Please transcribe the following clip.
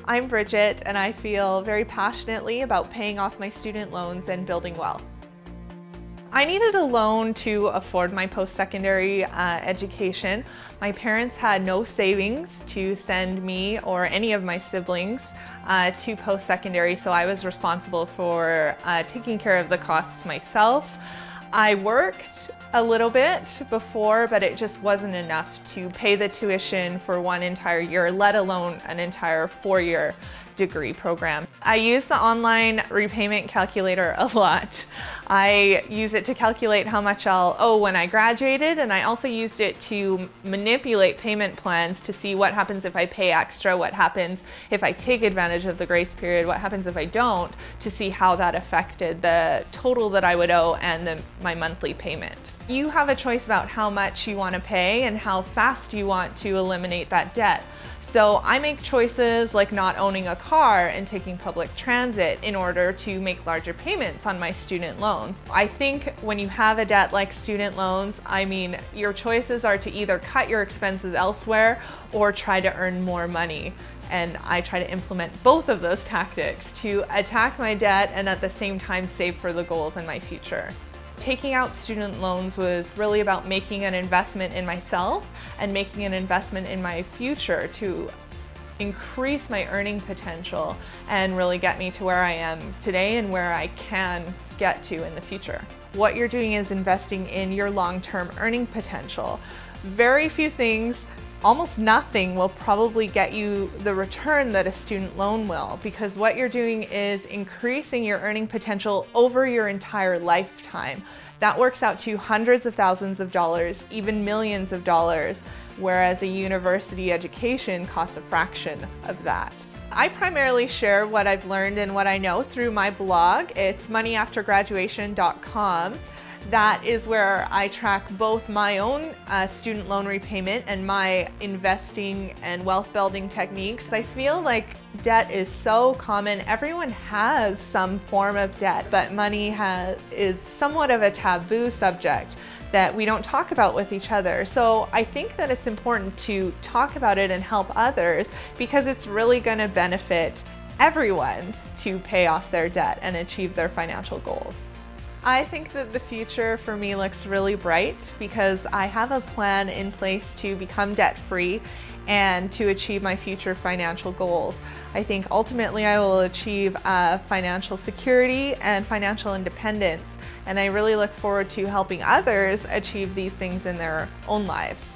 I'm Bridget, and I feel very passionately about paying off my student loans and building wealth. I needed a loan to afford my post-secondary education. My parents had no savings to send me or any of my siblings to post-secondary, so I was responsible for taking care of the costs myself. I worked a little bit before, but it just wasn't enough to pay the tuition for one entire year, let alone an entire 4-year degree program. I use the online repayment calculator a lot. I use it to calculate how much I'll owe when I graduated, and I also used it to manipulate payment plans to see what happens if I pay extra, what happens if I take advantage of the grace period, what happens if I don't, to see how that affected the total that I would owe and my monthly payment. You have a choice about how much you want to pay and how fast you want to eliminate that debt. So I make choices like not owning a car and taking public transit in order to make larger payments on my student loans. I think when you have a debt like student loans, your choices are to either cut your expenses elsewhere or try to earn more money. And I try to implement both of those tactics to attack my debt and at the same time save for the goals in my future. Taking out student loans was really about making an investment in myself and making an investment in my future to increase my earning potential and really get me to where I am today and where I can get to in the future. What you're doing is investing in your long-term earning potential. Very few things, almost nothing, will probably get you the return that a student loan will, because what you're doing is increasing your earning potential over your entire lifetime. That works out to hundreds of thousands of dollars, even millions of dollars, whereas a university education costs a fraction of that. I primarily share what I've learned and what I know through my blog. It's moneyaftergraduation.com. That is where I track both my own student loan repayment and my investing and wealth building techniques. I feel like debt is so common. Everyone has some form of debt, but money is somewhat of a taboo subject that we don't talk about with each other. So I think that it's important to talk about it and help others, because it's really going to benefit everyone to pay off their debt and achieve their financial goals. I think that the future for me looks really bright because I have a plan in place to become debt-free and to achieve my future financial goals. I think ultimately I will achieve financial security and financial independence, and I really look forward to helping others achieve these things in their own lives.